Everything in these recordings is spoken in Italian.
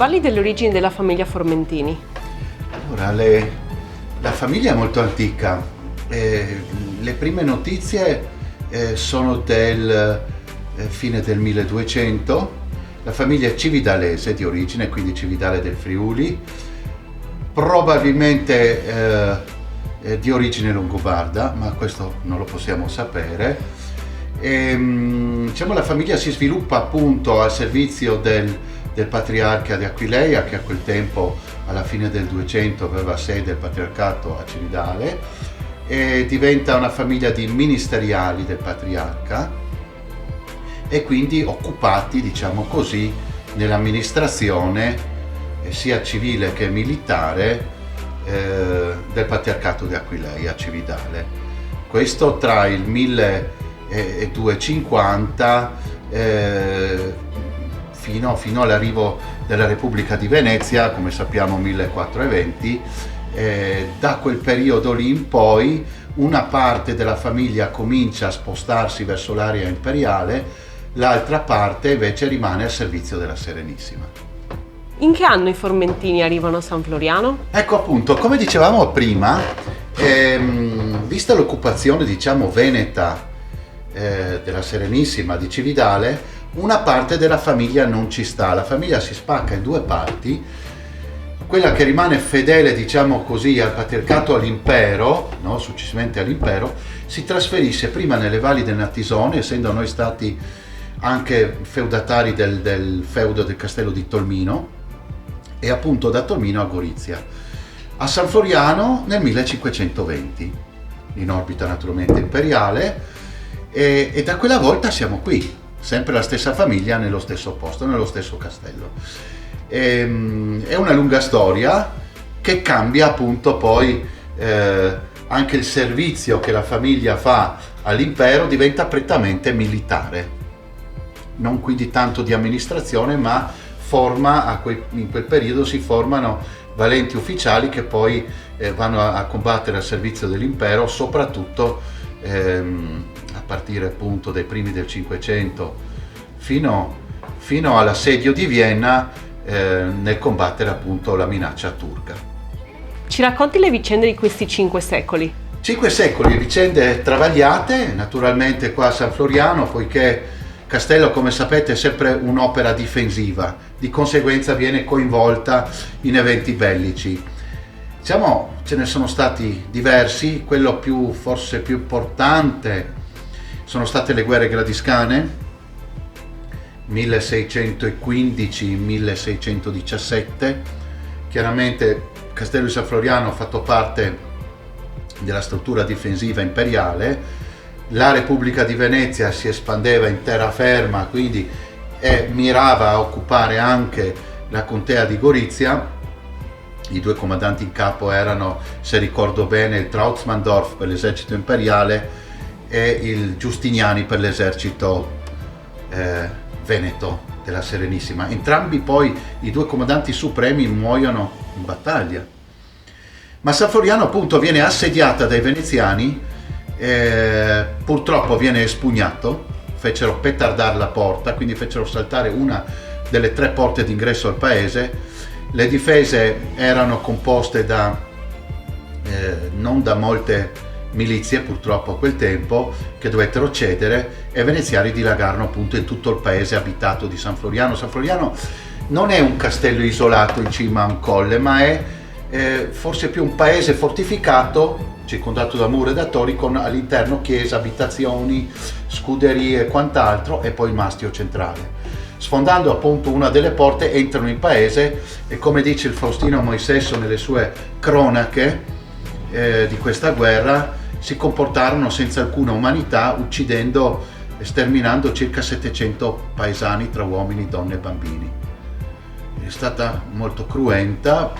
parli delle origini della famiglia Formentini. Allora, la famiglia è molto antica. Le prime notizie sono del fine del 1200. La famiglia è cividalese di origine, quindi Cividale del Friuli, probabilmente di origine longobarda, ma questo non lo possiamo sapere. Diciamo, la famiglia si sviluppa appunto al servizio del patriarca di Aquileia, che a quel tempo, alla fine del 200, aveva sede il patriarcato a Cividale, e diventa una famiglia di ministeriali del patriarca e quindi occupati, diciamo così, nell'amministrazione sia civile che militare del patriarcato di Aquileia a Cividale. Questo tra il 1250 fino all'arrivo della Repubblica di Venezia, come sappiamo 1420. Da quel periodo lì in poi una parte della famiglia comincia a spostarsi verso l'area imperiale, l'altra parte invece rimane al servizio della Serenissima. In che anno i Formentini arrivano a San Floriano? Ecco, appunto, come dicevamo prima, vista l'occupazione, diciamo, veneta della Serenissima di Cividale, una parte della famiglia non ci sta. La famiglia si spacca in due parti: quella che rimane fedele, diciamo così, al patriarcato, all'impero, no? Successivamente all'impero, si trasferisce prima nelle valli del Natisone, essendo noi stati anche feudatari del feudo del castello di Tolmino, e appunto da Tolmino a Gorizia, a San Floriano nel 1520, in orbita naturalmente imperiale, e da quella volta siamo qui, sempre la stessa famiglia, nello stesso posto, nello stesso castello. È una lunga storia che cambia appunto poi anche il servizio che la famiglia fa all'impero, diventa prettamente militare, non quindi tanto di amministrazione, ma in quel periodo si formano valenti ufficiali che poi vanno a combattere al servizio dell'impero, soprattutto a partire appunto dai primi del Cinquecento fino all'assedio di Vienna, nel combattere appunto la minaccia turca. Ci racconti le vicende di questi 5 secoli? 5 secoli, vicende travagliate, naturalmente qua a San Floriano, poiché Castello, come sapete, è sempre un'opera difensiva, di conseguenza viene coinvolta in eventi bellici. Diciamo, ce ne sono stati diversi, quello forse più importante sono state le guerre gradiscane, 1615-1617. Chiaramente Castello di San Floriano ha fatto parte della struttura difensiva imperiale. La Repubblica di Venezia si espandeva in terraferma, quindi mirava a occupare anche la contea di Gorizia. I due comandanti in capo erano, se ricordo bene, il Trautzmanndorf per l'esercito imperiale e il Giustiniani per l'esercito veneto della Serenissima. Entrambi poi i due comandanti supremi muoiono in battaglia. Ma San Floriano appunto viene assediata dai veneziani. Purtroppo viene espugnato, fecero petardare la porta, quindi fecero saltare una delle 3 porte d'ingresso al paese. Le difese erano composte non da molte milizie, purtroppo a quel tempo, che dovettero cedere, e i veneziani dilagarono appunto in tutto il paese abitato di San Floriano. San Floriano non è un castello isolato in cima a un colle, ma è forse più un paese fortificato, circondato da mura e da tori, con all'interno chiesa, abitazioni, scuderie e quant'altro, e poi il mastio centrale. Sfondando appunto una delle porte entrano in paese e, come dice il Faustino Moisesso nelle sue cronache di questa guerra, si comportarono senza alcuna umanità, uccidendo e sterminando circa 700 paesani tra uomini, donne e bambini. È stata molto cruenta.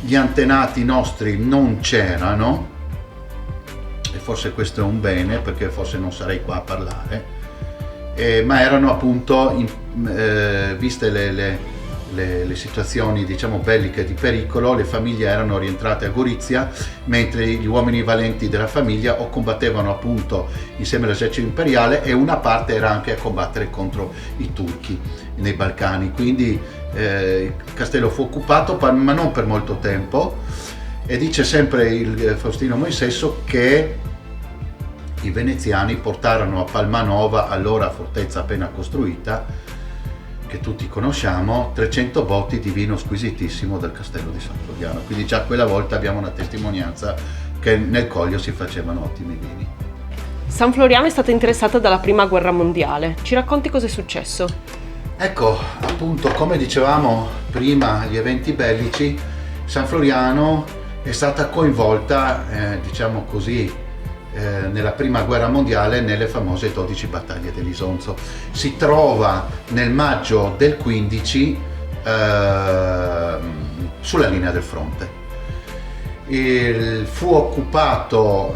Gli antenati nostri non c'erano, e forse questo è un bene, perché forse non sarei qua a parlare, ma erano appunto, viste le situazioni diciamo belliche di pericolo, le famiglie erano rientrate a Gorizia, mentre gli uomini valenti della famiglia o combattevano appunto insieme all'esercito imperiale e una parte era anche a combattere contro i turchi nei Balcani. Quindi il castello fu occupato, ma non per molto tempo, e dice sempre il Faustino Moisesso che i veneziani portarono a Palmanova, allora fortezza appena costruita, che tutti conosciamo, 300 botti di vino squisitissimo del castello di San Floriano. Quindi già quella volta abbiamo una testimonianza che nel Coglio si facevano ottimi vini. San Floriano è stata interessata dalla Prima Guerra Mondiale. Ci racconti cosa è successo? Ecco, appunto, come dicevamo prima, gli eventi bellici, San Floriano è stata coinvolta, diciamo così, nella Prima Guerra Mondiale nelle famose 12 battaglie dell'Isonzo. Si trova nel maggio del 15 sulla linea del fronte. Fu occupato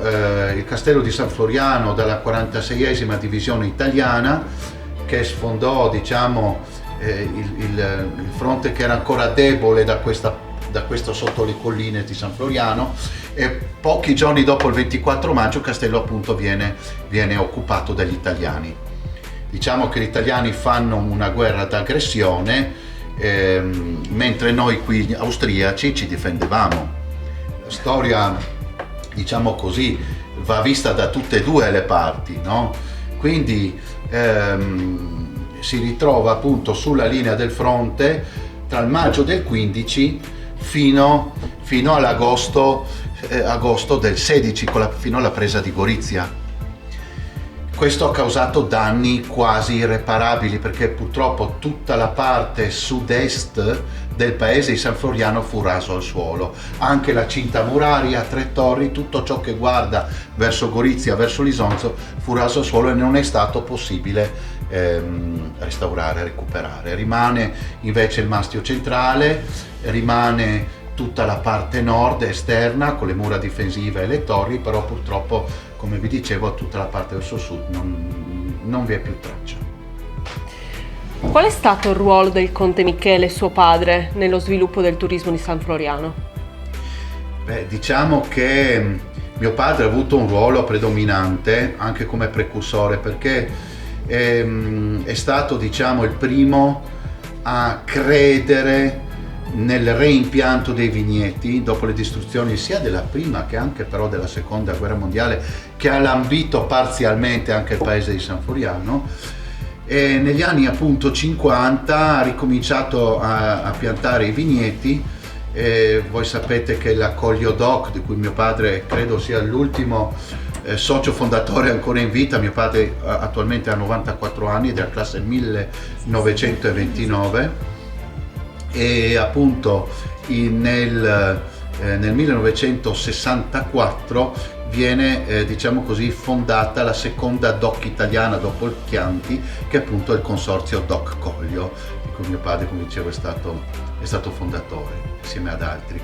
il castello di San Floriano dalla 46esima divisione italiana, che sfondò diciamo il fronte che era ancora debole da questo sotto le colline di San Floriano, e pochi giorni dopo il 24 maggio il castello appunto viene occupato dagli italiani. Diciamo che gli italiani fanno una guerra d'aggressione, mentre noi qui austriaci ci difendevamo. La storia, diciamo così, va vista da tutte e due le parti, no? Quindi si ritrova appunto sulla linea del fronte tra il maggio del 15 fino all'agosto agosto del 16, fino alla presa di Gorizia. Questo ha causato danni quasi irreparabili, perché purtroppo tutta la parte sud-est del paese di San Floriano fu raso al suolo. Anche la cinta muraria, Tre Torri, tutto ciò che guarda verso Gorizia, verso l'Isonzo, fu raso al suolo e non è stato possibile restaurare, recuperare. Rimane invece il mastio centrale, rimane tutta la parte nord esterna con le mura difensive e le torri, però purtroppo, come vi dicevo, tutta la parte verso sud non vi è più traccia. Qual è stato il ruolo del conte Michele, suo padre, nello sviluppo del turismo di San Floriano? Beh, diciamo che mio padre ha avuto un ruolo predominante anche come precursore, perché è stato, diciamo, il primo a credere nel reimpianto dei vigneti dopo le distruzioni sia della prima che anche però della seconda guerra mondiale, che ha lambito parzialmente anche il paese di San Floriano, e negli anni appunto 50 ha ricominciato a piantare i vigneti. Voi sapete che la Collio Doc, di cui mio padre credo sia l'ultimo socio fondatore ancora in vita, mio padre attualmente ha 94 anni ed è la classe 1929, e appunto nel 1964 viene diciamo così fondata la seconda DOC italiana dopo il Chianti, che appunto è il consorzio DOC Collio, di cui mio padre, come dicevo, è stato fondatore insieme ad altri.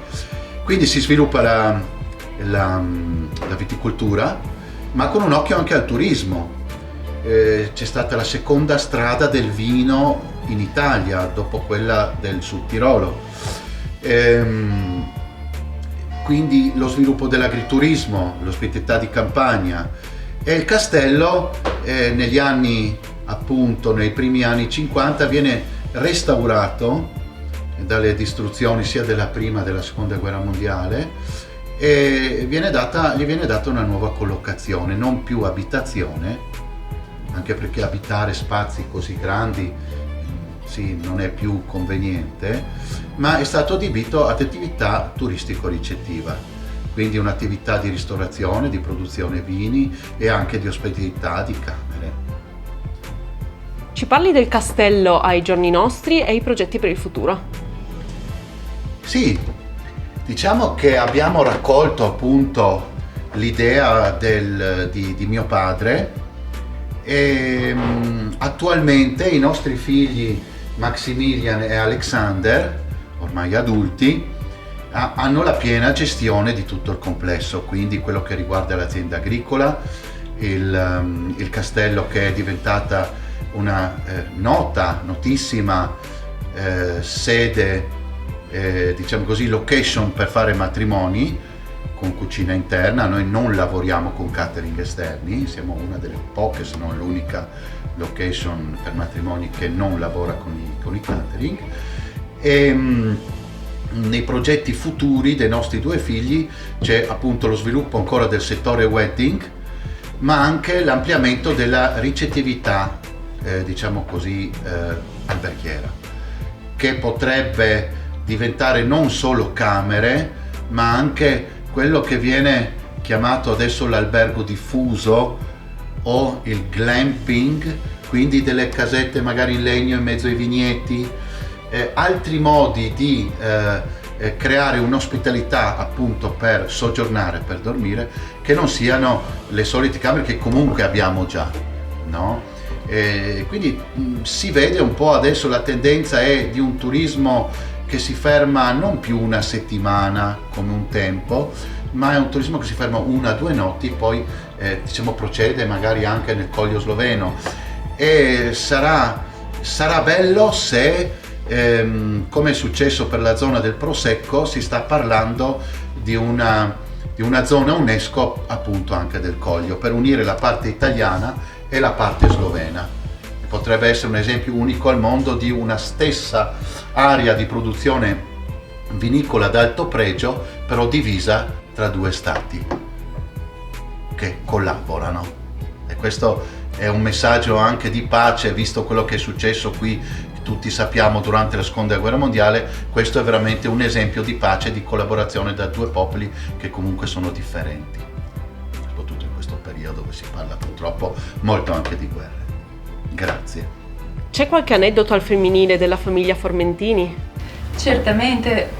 Quindi si sviluppa la viticoltura, ma con un occhio anche al turismo. C'è stata la seconda strada del vino in Italia dopo quella del Sud Tirolo, quindi lo sviluppo dell'agriturismo, l'ospitalità di campagna, e il castello negli anni, appunto nei primi anni 50, viene restaurato dalle distruzioni sia della prima che della seconda guerra mondiale, e gli viene data una nuova collocazione, non più abitazione, anche perché abitare spazi così grandi sì, non è più conveniente, ma è stato adibito ad attività turistico-ricettiva, quindi un'attività di ristorazione, di produzione vini e anche di ospitalità di camere. Ci parli del castello ai giorni nostri e i progetti per il futuro? Sì, diciamo che abbiamo raccolto appunto l'idea di mio padre, e attualmente i nostri figli Maximilian e Alexander, ormai adulti, hanno la piena gestione di tutto il complesso, quindi quello che riguarda l'azienda agricola, il castello che è diventata una notissima sede, diciamo così, location per fare matrimoni con cucina interna. Noi non lavoriamo con catering esterni, siamo una delle poche, se non l'unica location per matrimoni che non lavora con i catering. E nei progetti futuri dei nostri due figli c'è appunto lo sviluppo ancora del settore wedding, ma anche l'ampliamento della ricettività, diciamo così, alberghiera, che potrebbe diventare non solo camere, ma anche quello che viene chiamato adesso l'albergo diffuso o il glamping, quindi delle casette magari in legno in mezzo ai vigneti, altri modi di creare un'ospitalità appunto per soggiornare, per dormire, che non siano le solite camere che comunque abbiamo già, no? Quindi si vede un po' adesso, la tendenza è di un turismo che si ferma non più una settimana come un tempo, ma è un turismo che si ferma 1 o 2 notti, poi diciamo procede magari anche nel Coglio Sloveno, e sarà bello se come è successo per la zona del Prosecco, si sta parlando di una zona UNESCO appunto anche del Coglio, per unire la parte italiana e la parte slovena. Potrebbe essere un esempio unico al mondo di una stessa area di produzione vinicola d'alto pregio, però divisa tra 2 stati che collaborano. E questo è un messaggio anche di pace, visto quello che è successo qui, tutti sappiamo, durante la Seconda Guerra Mondiale. Questo è veramente un esempio di pace e di collaborazione da 2 popoli che comunque sono differenti, soprattutto in questo periodo dove si parla purtroppo molto anche di guerre. Grazie. C'è qualche aneddoto al femminile della famiglia Formentini? Certamente,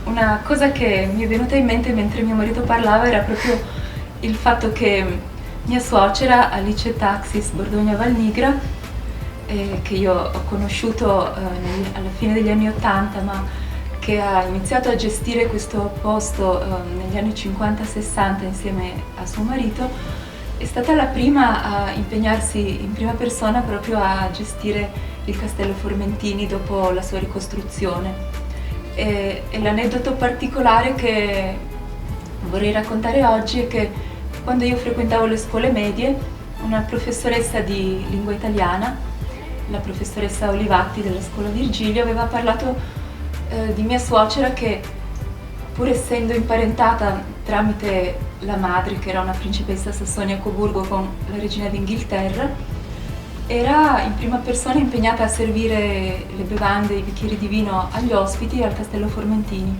una cosa che mi è venuta in mente mentre mio marito parlava era proprio il fatto che mia suocera, Alice Taxis Bordogna Valnigra, che io ho conosciuto alla fine degli anni 80, ma che ha iniziato a gestire questo posto negli anni 50-60 insieme a suo marito, è stata la prima a impegnarsi in prima persona proprio a gestire il Castello Formentini dopo la sua ricostruzione. E l'aneddoto particolare che vorrei raccontare oggi è che quando io frequentavo le scuole medie, una professoressa di lingua italiana, la professoressa Olivatti della scuola Virgilio, aveva parlato di mia suocera che, pur essendo imparentata tramite la madre, che era una principessa Sassonia-Coburgo, con la regina d'Inghilterra, era in prima persona impegnata a servire le bevande, i bicchieri di vino agli ospiti al Castello Formentini,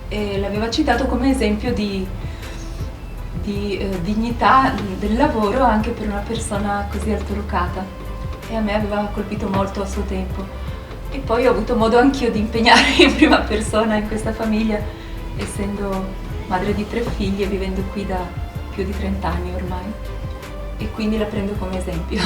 e l'aveva citato come esempio di dignità del lavoro anche per una persona così altolocata, e a me aveva colpito molto a suo tempo. E poi ho avuto modo anch'io di impegnarmi in prima persona in questa famiglia, essendo madre di 3 figli e vivendo qui da più di 30 anni ormai, e quindi la prendo come esempio.